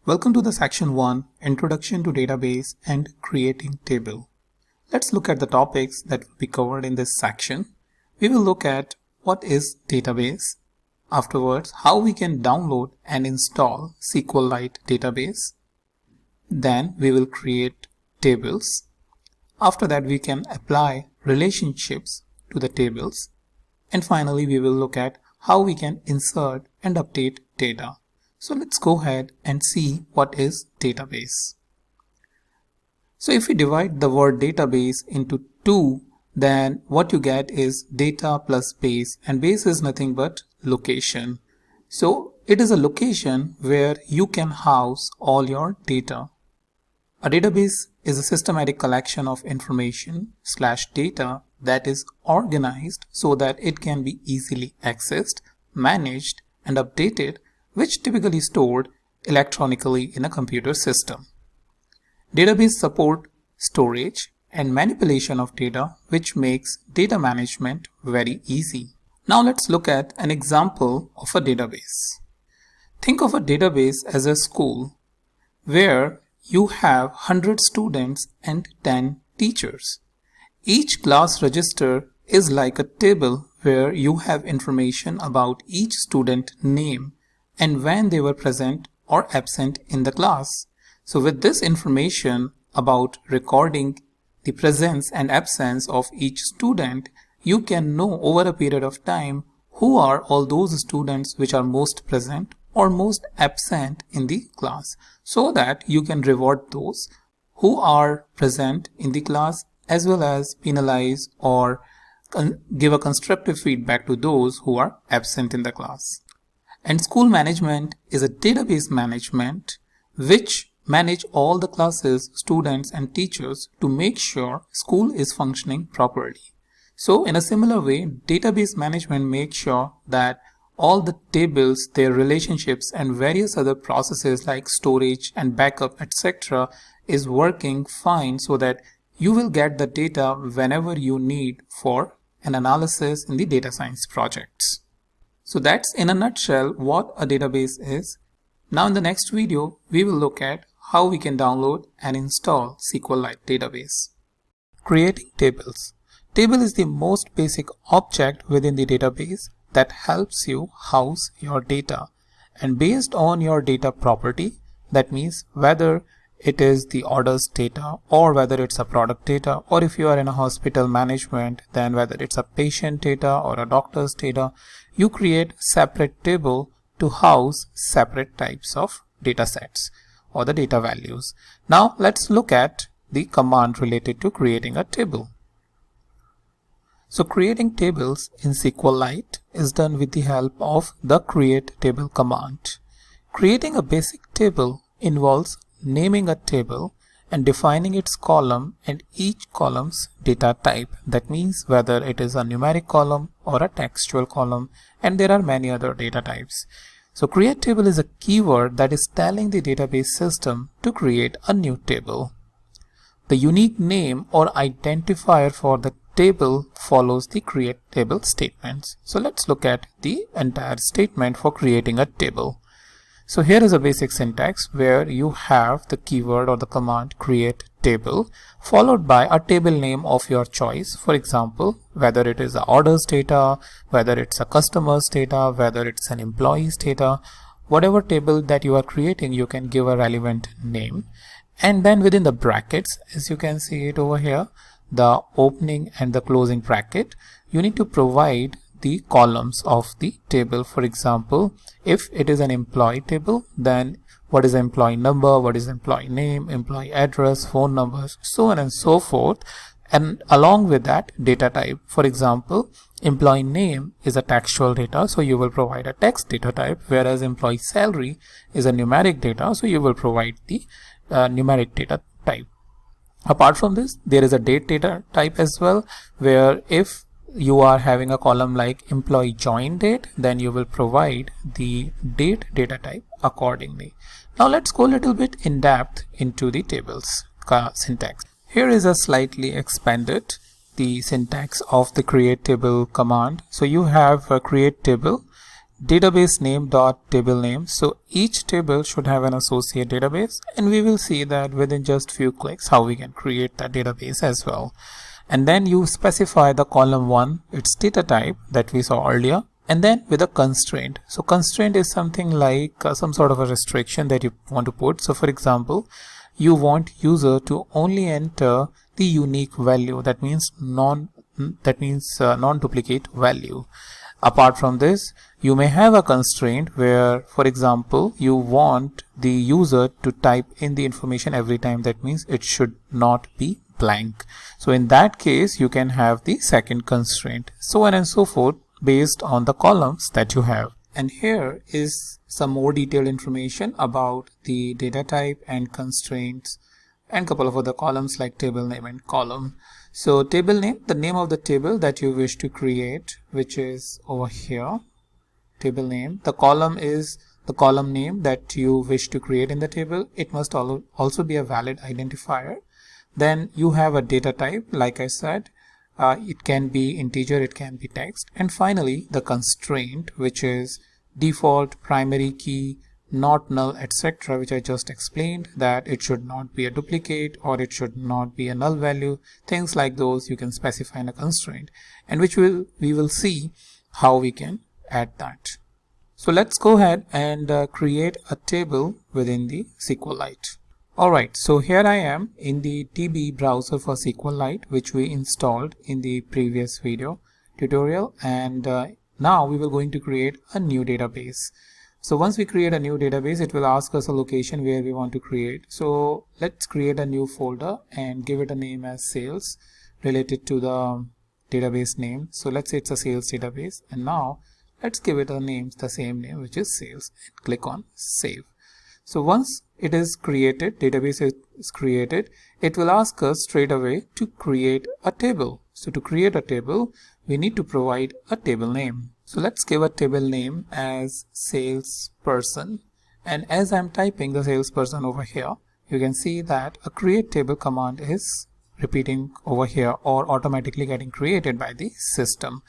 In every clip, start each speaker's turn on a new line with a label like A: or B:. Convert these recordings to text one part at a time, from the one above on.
A: Welcome to the Section 1, Introduction to Database and Creating Table. Let's look at the topics that will be covered in this section. We will look at what is database, afterwards how we can download and install SQLite database. Then we will create tables. After that we can apply relationships to the tables. And finally we will look at how we can insert and update data. So let's go ahead and see what is database. So if we divide the word database into two, then what you get is data plus base, and base is nothing but location. So it is a location where you can house all your data. A database is a systematic collection of information/data that is organized so that it can be easily accessed, managed, and updated, which typically stored electronically in a computer system. Database support storage and manipulation of data, which makes data management very easy. Now let's look at an example of a database. Think of a database as a school where you have 100 students and 10 teachers. Each class register is like a table where you have information about each student name and when they were present or absent in the class. So with this information about recording the presence and absence of each student, you can know over a period of time who are all those students which are most present or most absent in the class, so that you can reward those who are present in the class as well as penalize or give a constructive feedback to those who are absent in the class. And school management is a database management which manage all the classes, students and teachers to make sure school is functioning properly. So in a similar way, database management makes sure that all the tables, their relationships and various other processes like storage and backup, etc. is working fine so that you will get the data whenever you need for an analysis in the data science projects. So that's in a nutshell what a database is. Now in the next video, we will look at how we can download and install SQLite database. Creating tables. Table is the most basic object within the database that helps you house your data. And based on your data property, that means whether it is the orders data or whether it's a product data, or if you are in a hospital management, then whether it's a patient data or a doctor's data, you create separate table to house separate types of data sets or the data values. Now let's look at the command related to creating a table. So creating tables in SQLite is done with the help of the create table command. Creating a basic table involves naming a table and defining its column and each column's data type. That means whether it is a numeric column or a textual column, and there are many other data types. So create table is a keyword that is telling the database system to create a new table. The unique name or identifier for the table follows the create table statements. So let's look at the entire statement for creating a table. So here is a basic syntax where you have the keyword or the command create table followed by a table name of your choice. For example, whether it is a orders data, whether it's a customer's data, whether it's an employee's data, whatever table that you are creating, you can give a relevant name. And then within the brackets, as you can see it over here, the opening and the closing bracket, you need to provide the columns of the table. For example, if it is an employee table, then what is the employee number, what is the employee name, employee address, phone numbers, so on and so forth. And along with that, data type. For example, employee name is a textual data, so you will provide a text data type, whereas employee salary is a numeric data, so you will provide the numeric data type. Apart from this, there is a date data type as well, where if you are having a column like employee join date, then you will provide the date data type accordingly. Now let's go a little bit in depth into the tables syntax. Here is a slightly expanded the syntax of the create table command. So you have a create table, database name dot table name. So each table should have an associate database, and we will see that within just few clicks how we can create that database as well. And then you specify the column 1, its data type that we saw earlier, and then with a constraint. So constraint is something like some sort of a restriction that you want to put. So for example, you want user to only enter the unique value, that means non-duplicate value. Apart from this, you may have a constraint where, for example, you want the user to type in the information every time. That means it should not be blank. So in that case, you can have the second constraint, so on and so forth, based on the columns that you have. And here is some more detailed information about the data type and constraints and couple of other columns like table name and column. So table name, the name of the table that you wish to create, which is over here, table name. The column is the column name that you wish to create in the table. It must also be a valid identifier. Then you have a data type, like I said, it can be integer, it can be text. And finally the constraint, which is default, primary key, not null, etc., which I just explained, that it should not be a duplicate or it should not be a null value. Things like those you can specify in a constraint, and which we will see how we can add that. So let's go ahead and create a table within the SQLite. Alright, so here I am in the DB browser for SQLite, which we installed in the previous video tutorial, and now we will going to create a new database. So once we create a new database, it will ask us a location where we want to create. So let's create a new folder and give it a name as sales related to the database name. So let's say it's a sales database, and now let's give it a name, the same name, which is sales, and click on save. So once it is created, database is created, it will ask us straight away to create a table. So to create a table, we need to provide a table name. So let's give a table name as salesperson. And as I'm typing the salesperson over here, you can see that a create table command is repeating over here or automatically getting created by the system.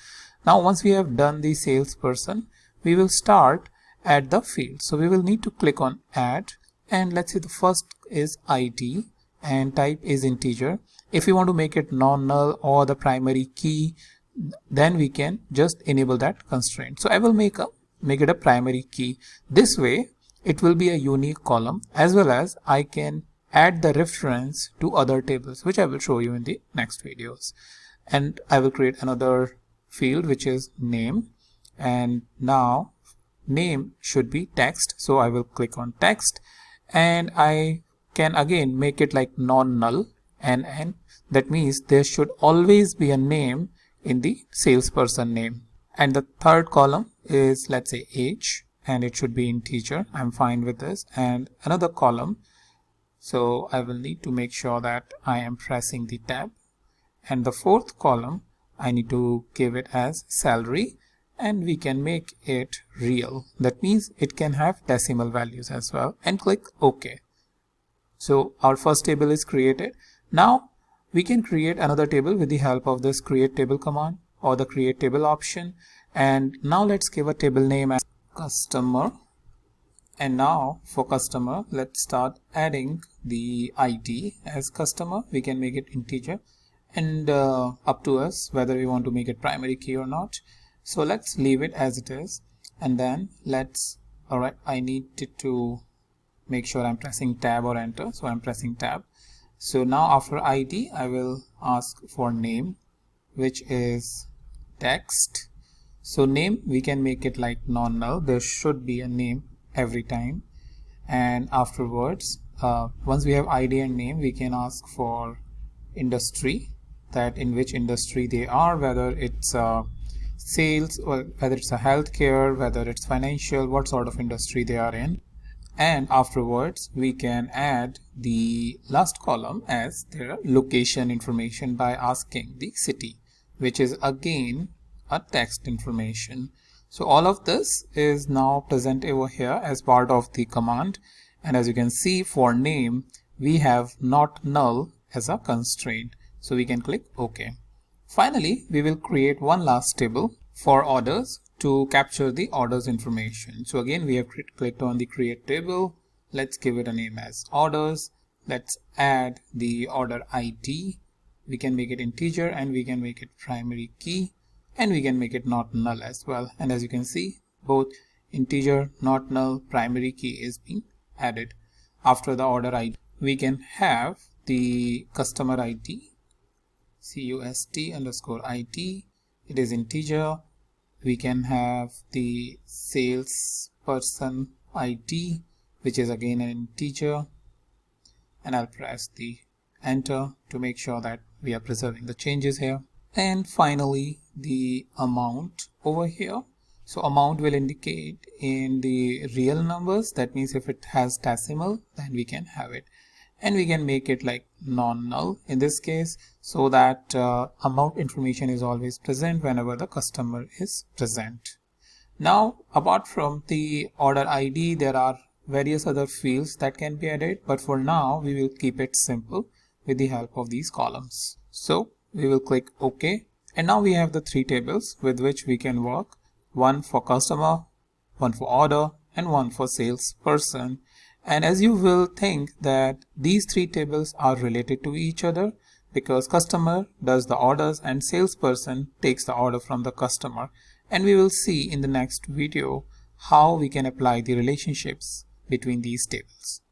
A: Now once we have done the salesperson, we will start add the field. So we will need to click on add, and let's say the first is ID and type is integer. If you want to make it non-null or the primary key, then we can just enable that constraint. So I will make it a primary key. This way it will be a unique column, as well as I can add the reference to other tables, which I will show you in the next videos. And I will create another field which is name, and now name should be text. So I will click on text, and I can again make it like non-null, and that means there should always be a name in the salesperson name. And the third column is, let's say, age, and it should be integer. I'm fine with this. And another column, so I will need to make sure that I am pressing the tab. And the fourth column, I need to give it as salary, and we can make it real. That means it can have decimal values as well, and click OK. So our first table is created. Now we can create another table with the help of this create table command or the create table option. And now let's give a table name as customer. And now for customer, let's start adding the ID as customer. We can make it integer, and up to us whether we want to make it primary key or not. So let's leave it as it is, and then alright, I need to make sure I'm pressing tab or enter. So I'm pressing tab. So now after ID, I will ask for name, which is text. So name, we can make it like non-null. There should be a name every time. And afterwards, once we have ID and name, we can ask for industry, that in which industry they are, whether it's sales, or whether it's a healthcare, whether it's financial, what sort of industry they are in. And afterwards we can add the last column as their location information by asking the city, which is again a text information. So all of this is now present over here as part of the command. And as you can see, for name we have not null as a constraint, so we can click OK. Finally, we will create one last table for orders to capture the orders information. So again, we have clicked on the create table. Let's give it a name as orders. Let's add the order ID. We can make it integer and we can make it primary key, and we can make it not null as well. And as you can see, both integer, not null, primary key is being added. After the order ID, we can have the customer ID, CUST_ID. It is integer. We can have the salesperson ID, which is again an integer, and I'll press the enter to make sure that we are preserving the changes here. And finally, the amount over here. So amount will indicate in the real numbers. That means if it has decimal, then we can have it. And we can make it like non-null in this case, so that amount information is always present whenever the customer is present. Now, apart from the order ID, there are various other fields that can be added, but for now we will keep it simple with the help of these columns. So we will click OK, and now we have the three tables with which we can work: one for customer, one for order, and one for salesperson. And as you will think that these three tables are related to each other, because customer does the orders and salesperson takes the order from the customer. And we will see in the next video how we can apply the relationships between these tables.